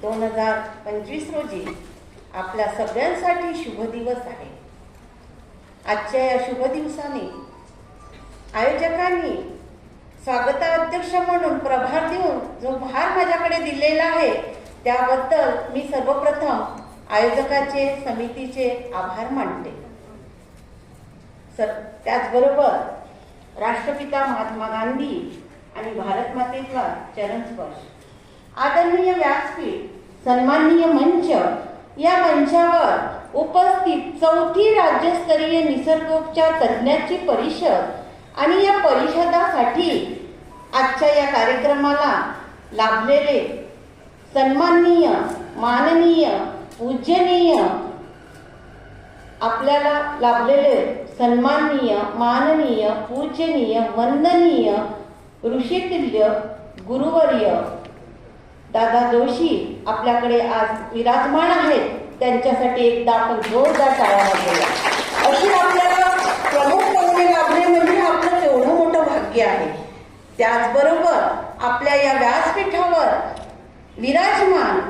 2025 रोजी आपल्या सगळ्यांसाठी शुभ दिवस आहे। आजच्या या शुभ दिवसाने आयोजकांनी स्वागताध्यक्ष म्हणून प्रभार देऊन जो भार माझ्याकडे दिलेला आहे त्याबद्दल मी सर्वप्रथम आयोजकाचे समितीचे आभार मानते। त्याचबरोबर राष्ट्रपिता महात्मा गांधी आणि भारत मातेचा चरण स्पर्श, आदरणीय व्यासपीठ, सन्माननीय मंच, या मंचावर उपस्थित चौथी राज्यस्तरीय निसर्गोपचार तज्ञांची परिषद आणि या परिषदासाठी आजच्या या कार्यक्रमाला लाभलेले सन्माननीय, माननीय, पूजनीय, आपल्याला लाभलेले सन्माननीय, माननीय, पूजनीय, वंदनीय ऋषितुल्य गुरुवर्य दादा जोशी आपल्याकडे आज विराजमान आहेत। त्यांच्यासाठी एकदा आपण जोरदार टाळ्या वाजवूया। अशी आपल्याला प्रमुख पाहुणे लाभले म्हणजे आपलं एवढं मोठं भाग्य आहे। त्याचबरोबर आपल्या या व्यासपीठावर विराजमान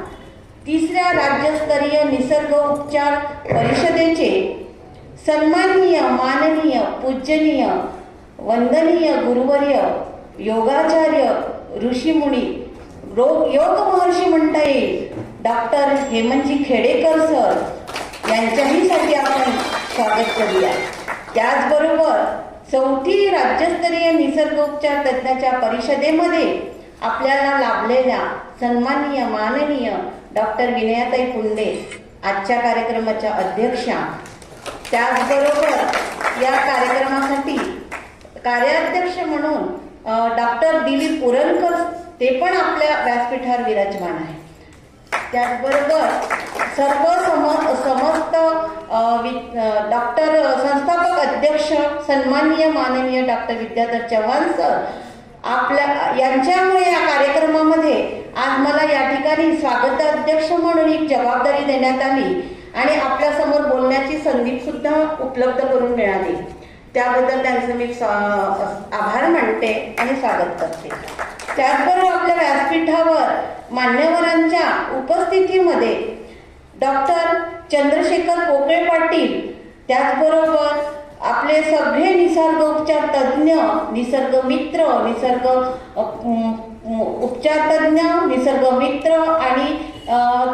तिसऱ्या राज्यस्तरीय निसर्ग उपचार परिषदेचे सन्माननीय, माननीय, पूजनीय, वंदनीय गुरुवर्य, योगाचार्य, ऋषीमुनी, योग महर्षी म्हणता येईल, डॉक्टर हेमंतजी खेडेकर सर यांच्याहीसाठी आपण स्वागत करूया। त्याचबरोबर चौथी राज्यस्तरीय निसर्गोपचार तज्ञांच्या परिषदेमध्ये आपल्याला लाभलेल्या सन्माननीय, माननीय डॉक्टर विनयाताई पुंडे आजच्या कार्यक्रमाच्या अध्यक्षा, त्याचबरोबर या कार्यक्रमासाठी कार्याध्यक्ष म्हणून डॉक्टर दिलीप पुरणकर, ते पण आपल्या व्यासपीठावर विराजमान आहे। त्याचबरोबर सर्व समस्त डॉक्टर संस्थापक अध्यक्ष सन्माननीय, माननीय डॉक्टर विद्याधर चव्हाण सर, आपल्या यांच्यामुळे या कार्यक्रमामध्ये आज मला या ठिकाणी स्वागताध्यक्ष म्हणून एक जबाबदारी देण्यात आली आणि आपल्या समोर बोलण्याची संधी सुद्धा उपलब्ध करून मिळाली। त्याबद्दल त्यांचं मी आभार मानते आणि स्वागत करते। त्याचबरोबर आपल्या व्यासपीठावर मान्यवरांच्या उपस्थितीमध्ये डॉक्टर चंद्रशेखर पोकळे पाटील, त्याचबरोबर आपले सगळे निसर्गोपचार तज्ञ, निसर्ग मित्र, निसर्ग उपचार तज्ञ, निसर्ग मित्र आणि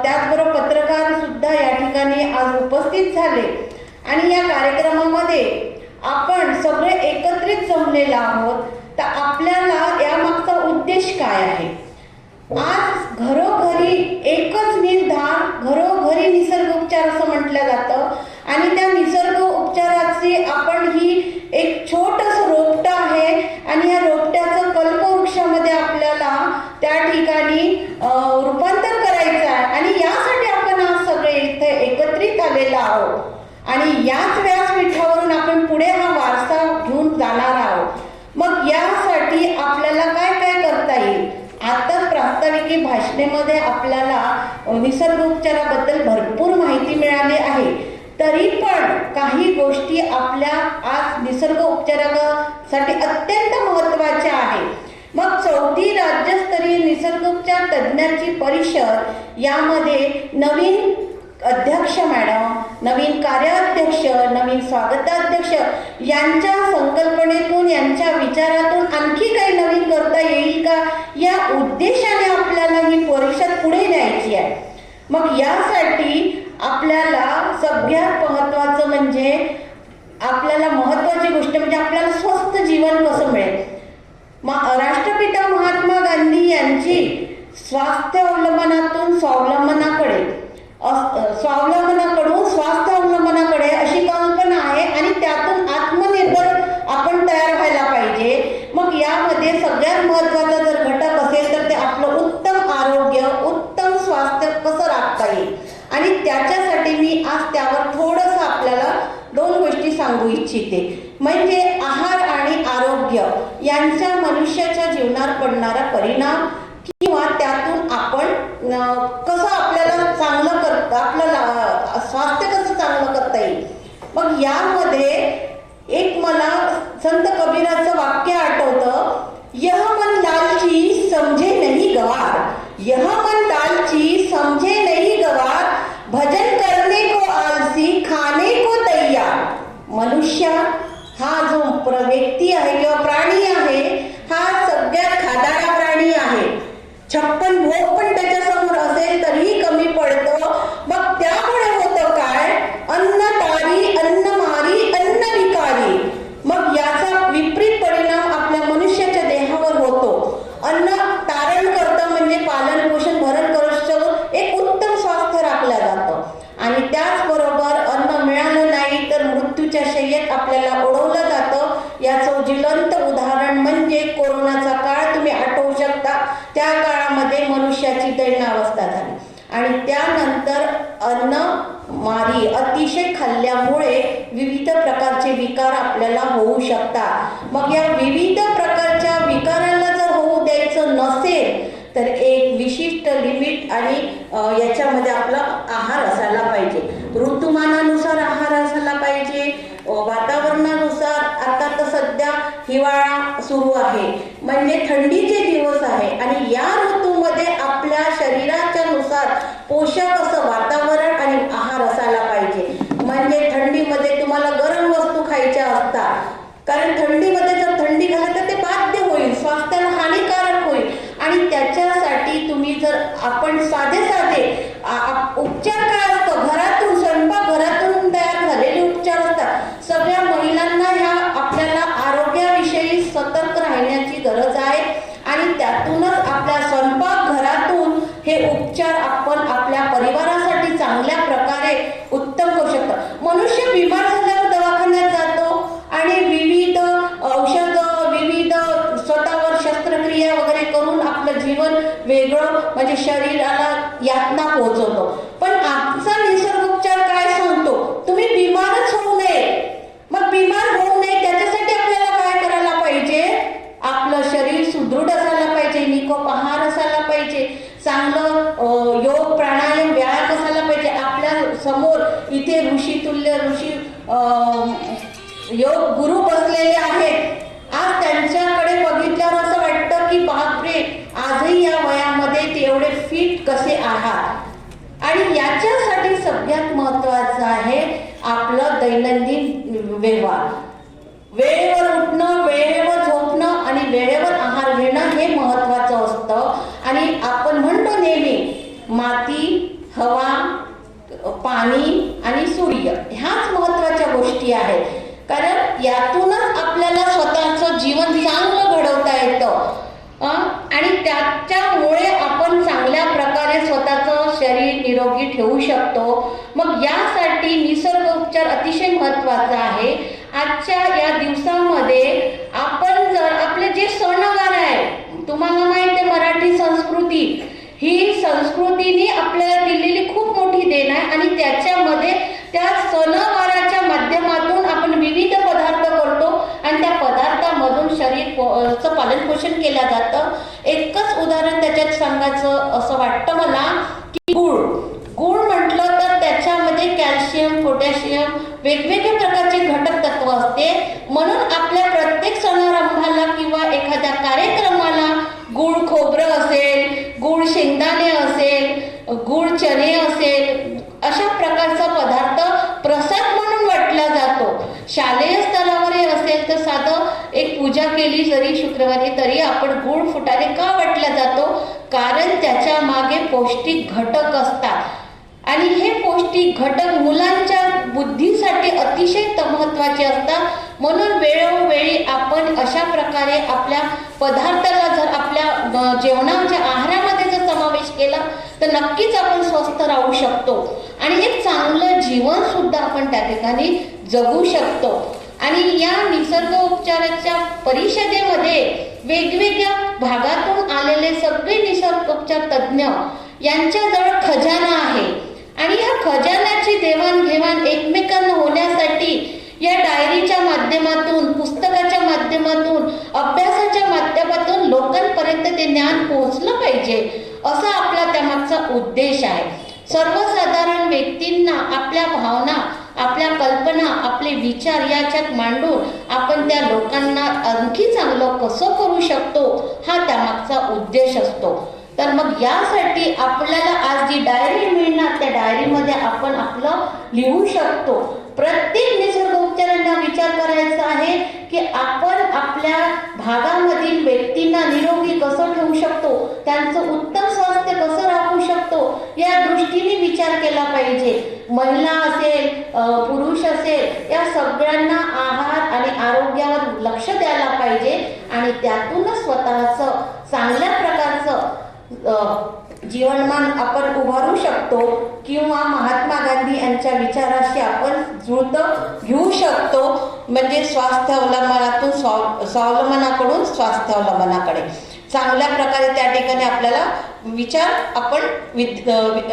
त्याचबरोबर पत्रकार सुद्धा या ठिकाणी आज उपस्थित झाले आणि या कार्यक्रमामध्ये आपण सगळे एकत्रित जमलेलो आहोत। तर आपल्याला यामागचा उद्देश काय आहे? आज घरोघरी एकच निर्धार, घरोघरी निसर्गोपचार असं म्हटलं जातं आणि त्या निसर्ग उपचाराची आपण ही एक छोटस रोपटं आहे आणि या रोपट्याचं कल्पवृक्षामध्ये आपल्याला त्या ठिकाणी रूपांतर करायचं आहे आणि यासाठी आपण आज सगळे इथे एकत्रित आलेलो आहोत आणि याच व्यासपीठावरून आपण पुढे हा वारसा घेऊन जाणार आहोत। मग यासाठी आपल्याला काय काय करता येईल? आताच प्रास्ताविकी भाषणेमध्ये आपल्याला निसर्गोपचाराबद्दल भरपूर माहिती मिळाली आहे, तरी पण काही गोष्टी आपल्या आज निसर्ग उपचारासाठी अत्यंत महत्त्वाच्या आहेत। मग चौथी राज्यस्तरीय निसर्गोपचार तज्ञांची परिषद यामध्ये नवीन अध्यक्ष मॅडम, नवीन कार्याध्यक्ष, नवीन स्वागताध्यक्ष यांच्या संकल्पनेतून, यांच्या विचारातून आणखी काही नवीन करता येईल का, या उद्देशाने आपल्याला ही परिषद पुढे न्यायची आहे। मग यासाठी आपल्याला सगळ्यात महत्त्वाचं म्हणजे आपल्याला महत्त्वाची गोष्ट म्हणजे आपल्याला स्वस्थ जीवन कसं मिळेल। राष्ट्रपिता महात्मा गांधी यांची स्वास्थ्य अवलंबनातून स्वावलंबनाकडे, स्वावलंबनाकडून स्वास्थ्य अवलंबनाकडे अशी कल्पना आहे आणि त्यातून आत्मनिर्भर आपण तयार व्हायला पाहिजे। मग यामध्ये सगळ्यात महत्त्वाचा जर घटक असेल तर ते आपलं उत्तम आरोग्य, उत्तम स्वास्थ्य कसं राखता येईल आणि त्याच्यासाठी मी आज त्यावर थोडंसं आपल्याला दोन गोष्टी सांगू इच्छिते। म्हणजे आहार आणि आरोग्य यांचा मनुष्याच्या जीवनावर पडणारा परिणाम किंवा त्यातून आपण कसं आपल्याला चांगलं करता, आपल्याला स्वास्थ्य कसं चांगलं करता येईल। मग यामध्ये एक मला संत कबीराचं वाक्य आठवतं, यह मन लालची समझे नहीं गवार, यह मन लालची आणि त्यानंतर अन्नमारी अतिशय खाल्ल्यामुळे विविध प्रकारचे विकार आपल्याला होऊ शकतात. मग या विविध प्रकारच्या विकारांना जर होऊ द्यायचं नसेल तर एक विशिष्ट लिमिट आणि याच्यामध्ये आपला आहार असायला पाहिजे. ऋतुमानानुसार आहार असायला पाहिजे. वातावरणानुसार आता तर सध्या हिवाळा सुरू आहे म्हणजे थंडीचे दिवस आहे आणि या ऋतूमध्ये आपल्या शरीराच्या नुसार पोषक असं वातावरण आणि आहार असायला पाहिजे. म्हणजे थंडीमध्ये तुम्हाला गरम वस्तू खायच्या असतात कारण थंडीमध्ये जर थंडी घाला तर ते बाध्य होईल, स्वास्थ्याला हानिकारक होईल आणि त्याच्यासाठी तुम्ही जर आपण साधे उपचार काय असतं, घरातून स्वयंपाक घरातून तयार झालेले उपचार असतात. सगळ्या महिलांना ह्या आपल्याला आरोग्याविषयी सतर्क राहण्याची गरज आहे आणि त्यातूनच आपल्या स्वयंपाक घरातून हे उपचार आपण आपल्या परिवारासाठी चांगल्या प्रकारे उत्तम करू शकतो. मनुष्य बिमार झाल्यावर दवाखान्यात जातो आणि विविध औषध विविध स्वतःवर शस्त्रक्रिया वगैरे करून आपलं जीवन वेगळं म्हणजे शरीराला यातना पोहोचवतो. पण आजचा निसर्गोपचार काय सांगतो, तुम्ही बिमारच होऊ नये. मग बिमार होऊ नये त्याच्यासाठी आपल्याला काय करायला पाहिजे, आपलं शरीर सुदृढ असायला पाहिजे, निकोप आहार असायला पाहिजे, चांगलं योग प्राणायाम व्यायाम असायला पाहिजे. आपल्या समोर इथे ऋषितुल्य ऋषी योग गुरु बसलेले आहेत. आज त्यांच्याकडे बघितल्यावर असं वाटतं की बापरे, आजही या वयामध्ये ते एवढे फिट कसे आहात. आणि याच्यासाठी सगळ्यात महत्वाचं आहे आपलं दैनंदिन व्यवहार. वेळेवर उठणं, वेळेवर झोपणं आणि वेळेवर आहार घेणं हे महत्वाचं असतं. आणि आपण म्हणतो नेहमी माती, हवा, पाणी आणि सूर्य ह्याच महत्वाच्या गोष्टी आहेत. कारण यातूनच आपल्याला स्वतःचं जीवन चांगलं घडवता येतं आणि त्याच्यामुळे आपण चांगल्या प्रकारे स्वतःचं शरीर निरोगी ठेवू शकतो. मग यासाठी निसर्ग उपचार अतिशय महत्वाचा आहे. आजच्या या दिवसामध्ये आपण जर आपले जे सणवार आहे, तुम्हाला माहिती आहे मराठी संस्कृती ही संस्कृतीने आपल्याला दिलेली खूप मोठी देण आहे आणि त्याच्यामध्ये त्या सणवाराच्या माध्यमातून आपण विविध पदार्थ करतो आणि त्या पदार्थामधून शरीरचं पालन पोषण केलं जातं. एकच उदाहरण त्याच्यात सांगायचं असं वाटतं मला की गुळ म्हटलं तर त्याच्यामध्ये कॅल्शियम, पोटॅशियम वेगवेगळ्या प्रकारचे घटक तत्व असते. म्हणून आपल्या प्रत्येक सणारंभाला किंवा एखाद्या कार्यक्रमाला गुळ खोबरं असेल, गुळ शेंगदाणे असेल, गुळ चणे असेल, अशा प्रकारचा पदार्थ प्रसाद म्हणून वाटला जातो. शालेय स्तरावरही असेल तर साधं एक पूजा केली जरी शुक्रवारी तरी आपण गुळ फुटाणे का वाटला जातो, कारण त्याच्या मागे पौष्टिक घटक असतात आणि हे पौष्टिक घटक मुलांच्या बुद्धीसाठी अतिशय महत्त्वाचे असतात. म्हणून वेळोवेळी आपण अशा प्रकारे आपल्या पदार्थाला जर आपल्या जेवणाच्या आहारामध्ये जर समावेश केला तर नक्कीच आपण स्वस्थ राहू शकतो आणि एक चांगलं जीवन सुद्धा आपण त्या ठिकाणी जगू शकतो. आणि या निसर्ग उपचाराच्या परिषदेमध्ये वेगवेगळ्या भागातून आलेले सगळे निसर्गोपचार तज्ज्ञ यांच्याजवळ खजाना आहे आणि ह्या खजान्याची देवाणघेवाण एकमेकांना होण्यासाठी या डायरीच्या माध्यमातून, पुस्तकाच्या माध्यमातून, अभ्यासाच्या माध्यमातून लोकांपर्यंत ते ज्ञान पोहोचलं पाहिजे असा आपला त्यामागचा उद्देश आहे. सर्वसाधारण व्यक्तींना आपल्या भावना, आपल्या कल्पना, आपले विचार याच्यात मांडून आपण त्या लोकांना आणखी चांगलं कसं करू शकतो हा त्यामागचा उद्देश असतो. तर मग यासाठी आपल्याला आज जी डायरी मिळणार त्या डायरीमध्ये आपण आपलं लिहू शकतो. प्रत्येक निसर्गोपचारांना विचार करायचा आहे की आपण आपल्या भागामधील व्यक्तींना निरोगी कसं ठेवू शकतो, त्यांचं उत्तम स्वास्थ्य कसं राखू शकतो या दृष्टीने विचार केला पाहिजे. महिला असेल, पुरुष असेल, या सगळ्यांना आहार आणि आरोग्यावर लक्ष द्यायला पाहिजे आणि त्यातूनच स्वतःचं चांगल्या प्रकारचं जीवनमान आपण उभारू शकतो किंवा महात्मा गांधी यांच्या विचाराशी आपण जुळतं घेऊ शकतो. म्हणजे स्वास्थ्य अवलंबनातून स्वावलंबनाकडून स्वास्थ्य अवलंबनाकडे. चांगल्या प्रकारे त्या ठिकाणी आपल्याला विचार आपण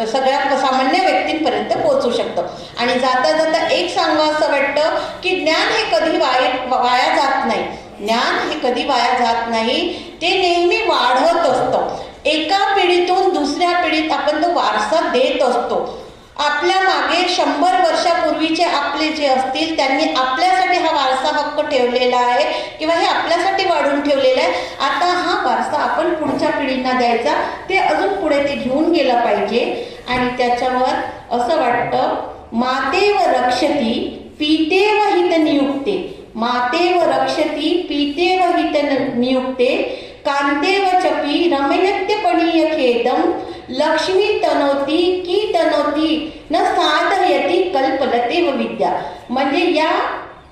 सगळ्या सामान्य व्यक्तींपर्यंत पोहोचू शकतो. आणि जाता जाता एक सांगावं असं वाटतं की ज्ञान हे कधी वाया जात नाही. ज्ञान हे कधी वाया जात नाही, ते नेहमी वाढत असतं. एका पिढीतून दुसऱ्या पिढीत आपण तो वारसा देत असतो. आपल्या मागे 100 वर्षापूर्वीचे आपले जे असतील त्यांनी आपल्यासाठी हा वारसा हक्क ठेवलेला आहे किंवा हे आपल्यासाठी वाढून ठेवलेलं आहे. आता हा वारसा आपण पुढच्या पिढींना द्यायचा, ते अजून पुढे ते घेऊन गेलं पाहिजे. आणि त्याच्यावर असं वाटतं, मातेव रक्षती पीतेव हित नियुक्ते, मातेव रक्षती पीतेव हित नियुक्ते, कांतेव चपी रमयत्यपणीय खेदम, लक्ष्मी तनोती की तनोती न साधयती कल्पलते व विद्या. म्हणजे या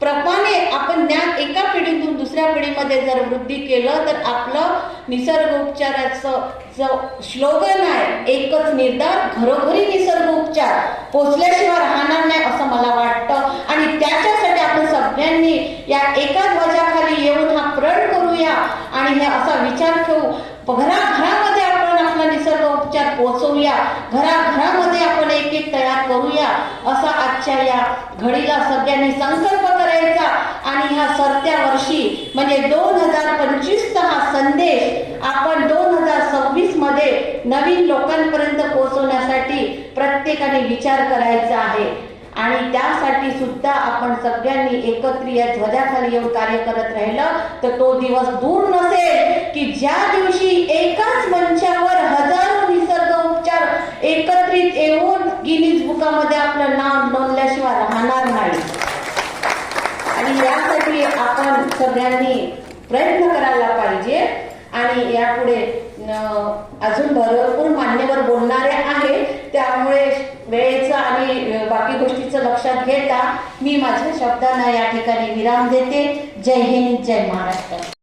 प्रमाणे आपण ज्ञान एका पिढीतून दुसऱ्या पिढीमध्ये जर वृद्धी केलं तर आपलं निसर्ग उपचाराचं जो स्लोगन आहे, एकच निर्धार, घरोघरी निसर्ग उपचार पोचल्याशिवाय राहणार नाही असं मला वाटतं. आणि त्याच्यासाठी आपण सगळ्यांनी या एका ध्वजाखाली येऊन हा प्रण करूया आणि हे असा विचार ठेवू, घराघरामध्ये आपण आपला निसर्ग उपचार पोहोचवूया, घराघरामध्ये आपण एक एक तयार करूया, असा आजच्या या घडीला सगळ्यांनी संकल्प करायचा. आणि ह्या सरत्या वर्षी म्हणजे 2025चा हा संदेश आपण 2026 मध्ये नवीन लोकांपर्यंत पोहोचवण्यासाठी प्रत्येकाने विचार करायचा आहे. आणि त्यासाठी सुद्धा आपण सगळ्यांनी एकत्र या ध्वजाखाली येऊन कार्य करत राहिलं तर तो दिवस दूर नसेल की ज्या दिवशी एकाच मंचावर हजारो निसर्ग उपचार एकत्रित येऊन गिनीज बुकामध्ये आपलं नाव नोंदल्याशिवाय राहणार नाही. आणि यासाठी आपण सगळ्यांनी प्रयत्न करायला पाहिजे. आणि यापुढे अजून भरपूर मान्यवर बोलणारे आहे, त्यामुळे वेळेचं आणि बाकी गोष्टीचं लक्षात घेता मी माझ्या शब्दांना या ठिकाणी विराम देते. जय हिंद, जय महाराष्ट्र.